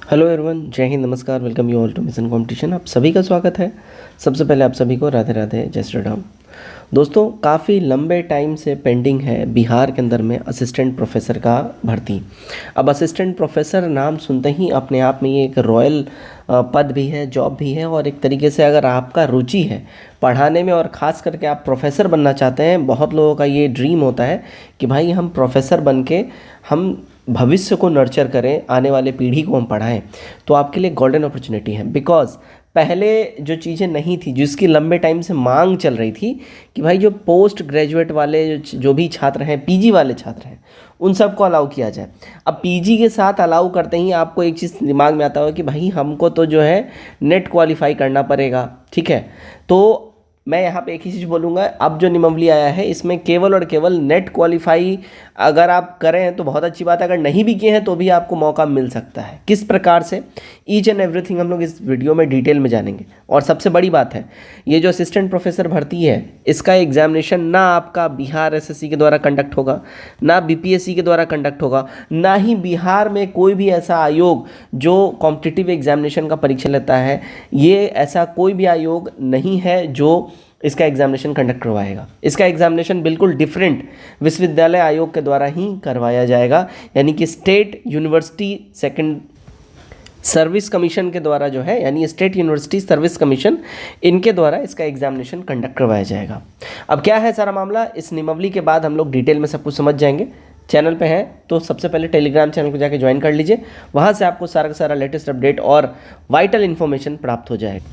Hello everyone, Jai Hind, नमस्कार, welcome you all to mission competition. आप सभी का स्वागत है। सबसे पहले आप सभी को राधे राधे, जय श्री राम। दोस्तों, काफ़ी लंबे टाइम से पेंडिंग है बिहार के अंदर में असिस्टेंट प्रोफेसर का भर्ती। अब असिस्टेंट प्रोफेसर नाम सुनते ही अपने आप में ये एक रॉयल पद भी है, जॉब भी है, और एक तरीके से अगर आपका रुचि है पढ़ाने में और ख़ास करके आप प्रोफेसर बनना चाहते हैं, बहुत लोगों का ये ड्रीम होता है कि भाई हम प्रोफेसर बन के हम भविष्य को नर्चर करें, आने वाले पीढ़ी को हम पढ़ाएं। तो आपके लिए गोल्डन अपॉर्चुनिटी है। बिकॉज पहले जो चीज़ें नहीं थी, जिसकी लंबे टाइम से मांग चल रही थी कि भाई जो पोस्ट ग्रेजुएट वाले जो भी छात्र हैं, पीजी वाले छात्र हैं, उन सबको अलाउ किया जाए। अब पीजी के साथ अलाउ करते ही आपको एक चीज़ दिमाग में आता है कि भाई हमको तो जो है नेट क्वालिफाई करना पड़ेगा। ठीक है, तो मैं यहाँ पे एक ही चीज़ बोलूँगा, अब जो नियमावली आया है इसमें केवल और केवल नेट क्वालिफाई अगर आप करें तो बहुत अच्छी बात है, अगर नहीं भी किए हैं तो भी आपको मौका मिल सकता है। किस प्रकार से, ईच एंड एवरीथिंग हम लोग इस वीडियो में डिटेल में जानेंगे। और सबसे बड़ी बात है, ये जो असिस्टेंट प्रोफेसर भर्ती है, इसका एग्जामिनेशन ना आपका बिहार एसएससी के द्वारा कंडक्ट होगा, ना बीपीएससी के द्वारा कंडक्ट होगा, ना ही बिहार में कोई भी ऐसा आयोग जो कॉम्पिटिटिव एग्जामिनेशन का परीक्षा लेता है, ये ऐसा कोई भी आयोग नहीं है जो इसका एग्जामिनेशन कंडक्ट करवाएगा। इसका एग्जामिनेशन बिल्कुल डिफरेंट विश्वविद्यालय आयोग के द्वारा ही करवाया जाएगा, यानी कि state university second service commission के द्वारा जो है, यानी स्टेट यूनिवर्सिटी सर्विस कमीशन, इनके द्वारा इसका एग्जामिनेशन कंडक्ट करवाया जाएगा। अब क्या है सारा मामला, इस नियमावली के बाद हम लोग डिटेल में सब कुछ समझ जाएंगे। चैनल पे हैं तो सबसे पहले टेलीग्राम चैनल को जाके ज्वाइन कर लीजिए, वहाँ से आपको सारा का सारा लेटेस्ट अपडेट और वाइटल इन्फॉर्मेशन प्राप्त हो जाएगा।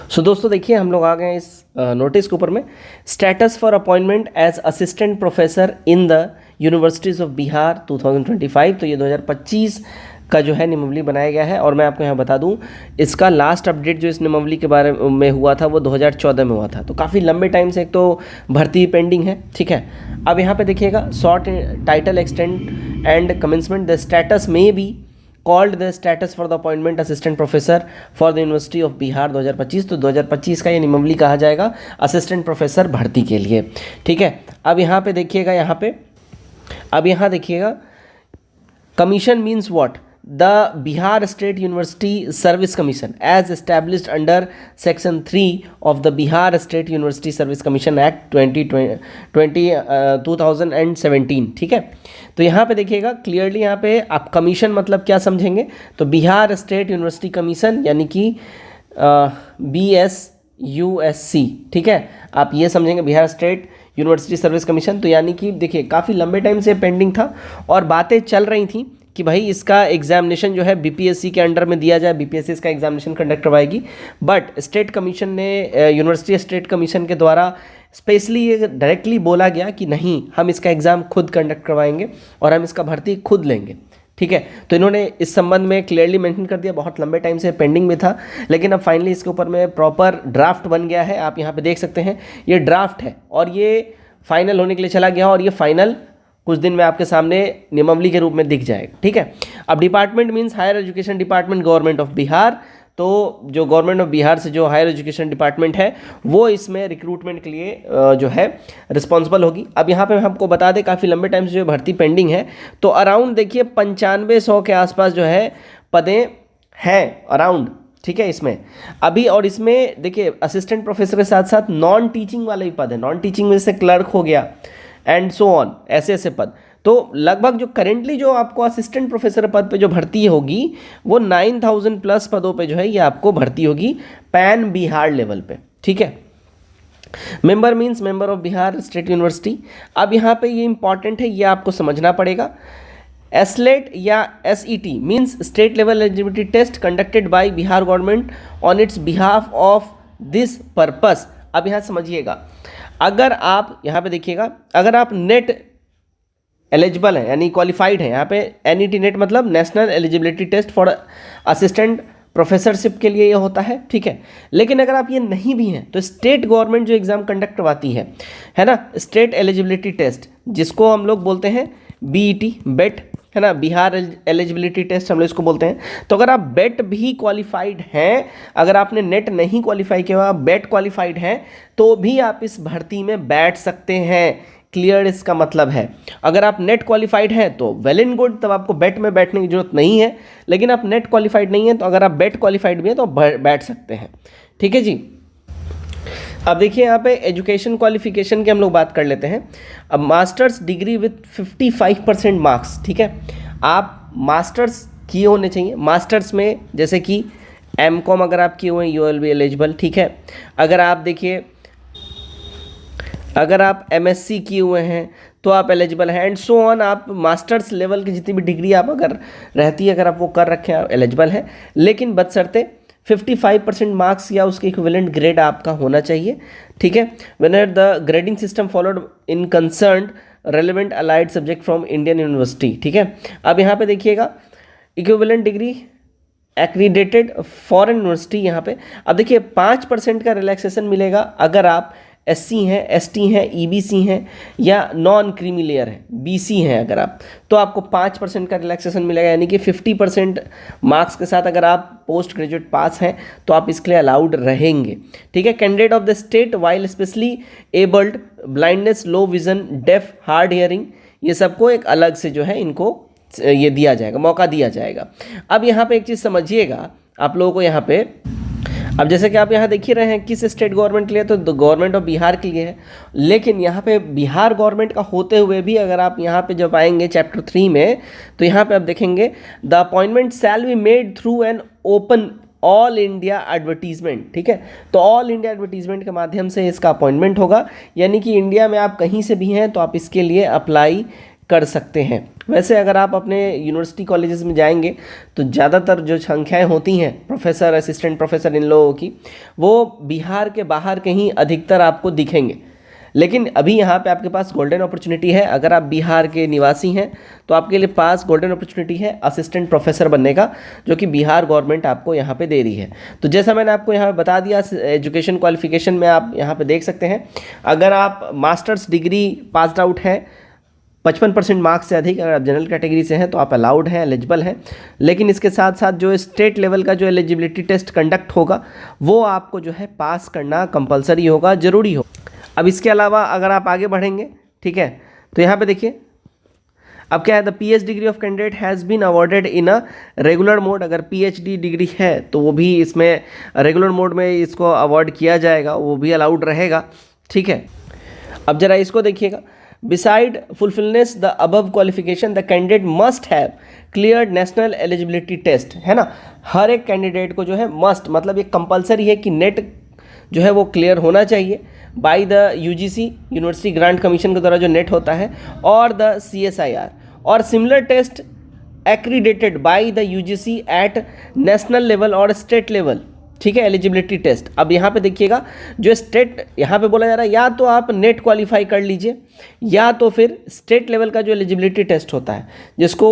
सो दोस्तों देखिए, हम लोग आ गए इस नोटिस के ऊपर में। Status for appointment as assistant professor in the universities of Bihar 2025। तो ये 2025 का जो है नियमावली बनाया गया है। और मैं आपको यहाँ बता दूँ, इसका लास्ट अपडेट जो इस नियमावली के बारे में हुआ था वो 2014 में हुआ था। तो काफ़ी लंबे टाइम से एक तो भर्ती पेंडिंग है। ठीक है, अब यहाँ पे देखिएगा, short title extend and commencement the statutes में be called the statutes for the appointment assistant professor for the university of Bihar 2025। तो 2025 का ये नियमावली कहा जाएगा असिस्टेंट प्रोफेसर भर्ती के लिए। ठीक है, अब यहाँ पे देखिएगा, अब यहाँ देखिएगा, commission means what, the Bihar State University Service Commission as established under Section 3 of the Bihar State University Service Commission Act 2017। ठीक है, तो यहाँ पे देखिएगा क्लियरली, यहाँ पे आप कमीशन मतलब क्या समझेंगे, तो बिहार स्टेट यूनिवर्सिटी कमीशन, यानी कि BSUSC। ठीक है, आप ये समझेंगे Bihar state university service commission. तो यानी कि देखिए, काफ़ी लंबे टाइम से पेंडिंग था और बातें चल रही थी कि भाई इसका एग्जामिनेशन जो है बीपीएससी के अंडर में दिया जाए, बीपीएससी इसका एग्जामिनेशन कंडक्ट करवाएगी। बट स्टेट कमीशन ने, यूनिवर्सिटी स्टेट कमीशन के द्वारा स्पेशली ये डायरेक्टली बोला गया कि नहीं, हम इसका एग्ज़ाम खुद कंडक्ट करवाएंगे और हम इसका भर्ती खुद लेंगे। ठीक है, तो इन्होंने इस संबंध में क्लियरली मेंशन कर दिया। बहुत लंबे टाइम से पेंडिंग में था, लेकिन अब फाइनली इसके ऊपर में प्रॉपर ड्राफ्ट बन गया है। आप यहाँ पे देख सकते हैं, ये ड्राफ्ट है और ये फाइनल होने के लिए चला गया और ये फाइनल कुछ दिन में आपके सामने नियमावली के रूप में दिख जाएगा। ठीक है, अब department means higher education department, government of Bihar. तो जो गवर्नमेंट ऑफ बिहार से जो हायर एजुकेशन डिपार्टमेंट है वो इसमें रिक्रूटमेंट के लिए जो है रिस्पॉन्सिबल होगी। अब यहाँ पे हमको बता दें, काफ़ी लंबे टाइम से जो भर्ती पेंडिंग है, तो अराउंड देखिए 9500 के आसपास जो है पदें हैं अराउंड। ठीक है, इसमें अभी, और इसमें देखिए असिस्टेंट प्रोफेसर के साथ साथ नॉन टीचिंग वाले भी पद है। नॉन टीचिंग में से क्लर्क हो गया एंड सो ऑन, ऐसे ऐसे पद। तो लगभग जो करेंटली जो आपको असिस्टेंट प्रोफेसर पद पे जो भर्ती होगी वो 9000 प्लस पदों पे जो है ये आपको भर्ती होगी पैन बिहार लेवल पे। ठीक है, member means member of Bihar state university. अब यहाँ पे ये इंपॉर्टेंट है, ये आपको समझना पड़ेगा। एसलेट या SET means state level eligibility test conducted by Bihar government on its behalf of this purpose. अब यहाँ समझिएगा, अगर आप यहाँ पे देखिएगा, अगर आप नेट एलिजिबल हैं यानी क्वालिफाइड हैं, यहाँ पे एनईटी नेट मतलब national eligibility test for assistant professorship के लिए ये होता है। ठीक है, लेकिन अगर आप ये नहीं भी हैं तो स्टेट गवर्नमेंट जो एग्ज़ाम कंडक्ट करवाती है ना, स्टेट एलिजिबिलिटी टेस्ट, जिसको हम लोग बोलते हैं बीईटी, बेट, है ना, बिहार एलिजिबिलिटी टेस्ट हम लोग इसको बोलते हैं। तो अगर आप बेट भी क्वालिफाइड हैं, अगर आपने नेट नहीं क्वालिफाई किया, आप बेट क्वालिफाइड हैं, तो भी आप इस भर्ती में बैठ सकते हैं। क्लियर्ड इसका मतलब है। अगर आप नेट क्वालिफाइड हैं तो वेल एंड गुड, तब आपको बेट में बैठने की जरूरत नहीं है। लेकिन आप नेट क्वालिफाइड नहीं हैं तो अगर आप बेट क्वालिफाइड भी हैं तो बैठ सकते हैं। ठीक है जी। अब देखिए यहाँ पे एजुकेशन क्वालिफिकेशन की हम लोग बात कर लेते हैं। अब मास्टर्स डिग्री विथ 55% मार्क्स, ठीक है। आप मास्टर्स किए होने चाहिए। मास्टर्स में जैसे कि एमकॉम अगर आप किए हुए हैं, यू विल बी एलिजिबल, ठीक है। अगर आप देखिए, अगर आप एमएससी किए हुए हैं तो आप एलिजिबल हैं, एंड सो ऑन। आप मास्टर्स लेवल की जितनी भी डिग्री आप अगर रहती है, अगर आप वो कर रखे हैं, आप एलिजिबल हैं। लेकिन बशर्ते 55% मार्क्स या उसके इक्विवेलेंट ग्रेड आपका होना चाहिए, ठीक है। Whenever the grading system followed in concerned relevant allied subject from Indian university, ठीक है। अब यहाँ पे देखिएगा equivalent degree accredited foreign university, यहाँ पे अब देखिए 5% का रिलैक्सेशन मिलेगा अगर आप एससी हैं, एसटी हैं, ईबीसी हैं या नॉन क्रीमी लेयर है, बीसी हैं अगर आप, तो आपको 5% का रिलैक्सेशन मिलेगा। यानी कि 50% मार्क्स के साथ अगर आप पोस्ट ग्रेजुएट पास हैं तो आप इसके लिए अलाउड रहेंगे, ठीक है। Candidate of the state while specially abled, blindness, low vision, deaf, hard hearing, ये सबको एक अलग से जो है इनको ये दिया जाएगा, मौका दिया जाएगा। अब यहाँ पे एक चीज़ समझिएगा आप लोगों को यहाँ पे, अब जैसे कि आप यहाँ देख ही रहे हैं किस स्टेट गवर्नमेंट के लिए, तो गवर्नमेंट ऑफ बिहार के लिए है। लेकिन यहाँ पे बिहार गवर्नमेंट का होते हुए भी अगर आप यहाँ पे जब आएंगे चैप्टर 3 में, तो यहाँ पे आप देखेंगे the appointment shall be made through an open all India advertisement, ठीक है। तो ऑल इंडिया एडवर्टीजमेंट के माध्यम से इसका अपॉइंटमेंट होगा, यानी कि इंडिया में आप कहीं से भी हैं तो आप इसके लिए अप्लाई कर सकते हैं। वैसे अगर आप अपने यूनिवर्सिटी कॉलेजेस में जाएंगे तो ज़्यादातर जो संख्याएं होती हैं प्रोफेसर, असिस्टेंट प्रोफेसर, इन लोगों की, वो बिहार के बाहर कहीं अधिकतर आपको दिखेंगे। लेकिन अभी यहाँ पे आपके पास गोल्डन अपॉर्चुनिटी है। अगर आप बिहार के निवासी हैं तो आपके लिए पास गोल्डन अपॉर्चुनिटी है असिस्टेंट प्रोफेसर बनने का, जो कि बिहार गवर्नमेंट आपको यहाँ पे दे रही है। तो जैसा मैंने आपको यहाँ पे बता दिया, एजुकेशन क्वालिफिकेशन में आप यहाँ पे देख सकते हैं, अगर आप मास्टर्स डिग्री पास्ड आउट हैं 55% मार्क्स से अधिक, अगर आप जनरल कैटेगरी से हैं तो आप अलाउड हैं, एलिजिबल हैं। लेकिन इसके साथ साथ जो स्टेट लेवल का जो एलिजिबिलिटी टेस्ट कंडक्ट होगा वो आपको जो है पास करना कंपलसरी होगा, ज़रूरी हो। अब इसके अलावा अगर आप आगे बढ़ेंगे, ठीक है, तो यहाँ पे देखिए अब क्या है, the PH degree of candidate has been awarded in a regular mode. अगर पीएचडी डिग्री है तो वो भी इसमें रेगुलर मोड में इसको अवॉर्ड किया जाएगा, वो भी अलाउड रहेगा, ठीक है। अब जरा इसको देखिएगा, Beside fulfillness the above qualification, the candidate must have cleared national eligibility test, है ना। हर एक कैंडिडेट को जो है मस्ट मतलब ये कंपलसरी है कि नेट जो है वो क्लियर होना चाहिए by the UGC, university grant commission के द्वारा जो नेट होता है, और द सीएसआईआर, और similar test accredited by the UGC at national level और स्टेट लेवल, ठीक है, एलिजिबिलिटी टेस्ट। अब यहाँ पे देखिएगा जो स्टेट यहाँ पे बोला जा रहा है, या तो आप नेट क्वालिफाई कर लीजिए या तो फिर स्टेट लेवल का जो एलिजिबिलिटी टेस्ट होता है जिसको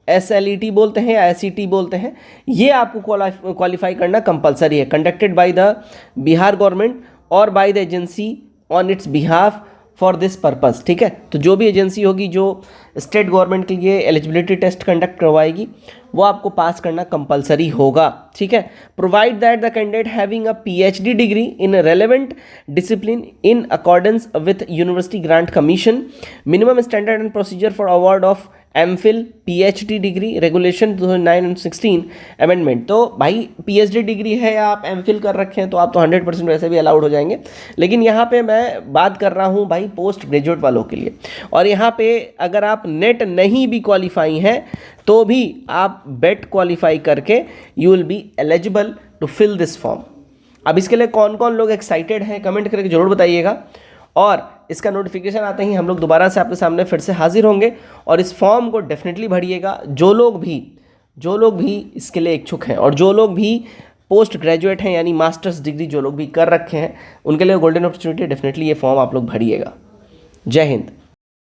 SLET बोलते हैं या SET बोलते हैं, ये आपको क्वालिफाई करना कंपलसरी है, conducted by the Bihar government और by the agency on its behalf for this purpose, ठीक है। तो जो भी एजेंसी होगी जो स्टेट गवर्नमेंट के लिए एलिजिबिलिटी टेस्ट कंडक्ट करवाएगी वो आपको पास करना कंपलसरी होगा, ठीक है। Provide that the candidate having a PhD degree in relevant discipline in accordance with university grant commission, minimum standard and procedure for award of MPhil PhD degree regulation 2009 और 16 amendment. तो भाई PhD डिग्री है या आप MPhil कर रखे हैं तो आप तो 100% वैसे भी अलाउड हो जाएंगे। लेकिन यहाँ पे मैं बात कर रहा हूँ भाई पोस्ट ग्रेजुएट वालों के लिए, और यहाँ पे अगर आप नेट नहीं भी क्वालिफाई हैं तो भी आप बेट क्वालिफाई करके you will be eligible to fill this form. अब इसके लिए कौन कौन लोग एक्साइटेड हैं कमेंट करके ज़रूर बताइएगा, और इसका नोटिफिकेशन आते ही हम लोग दोबारा से आपके सामने फिर से हाजिर होंगे, और इस फॉर्म को डेफिनेटली भरिएगा। जो लोग भी इसके लिए इच्छुक हैं और जो लोग भी पोस्ट ग्रेजुएट हैं यानी मास्टर्स डिग्री जो लोग भी कर रखे हैं उनके लिए गोल्डन अपॉर्चुनिटी, डेफिनेटली ये फॉर्म आप लोग भरिएगा। जय हिंद।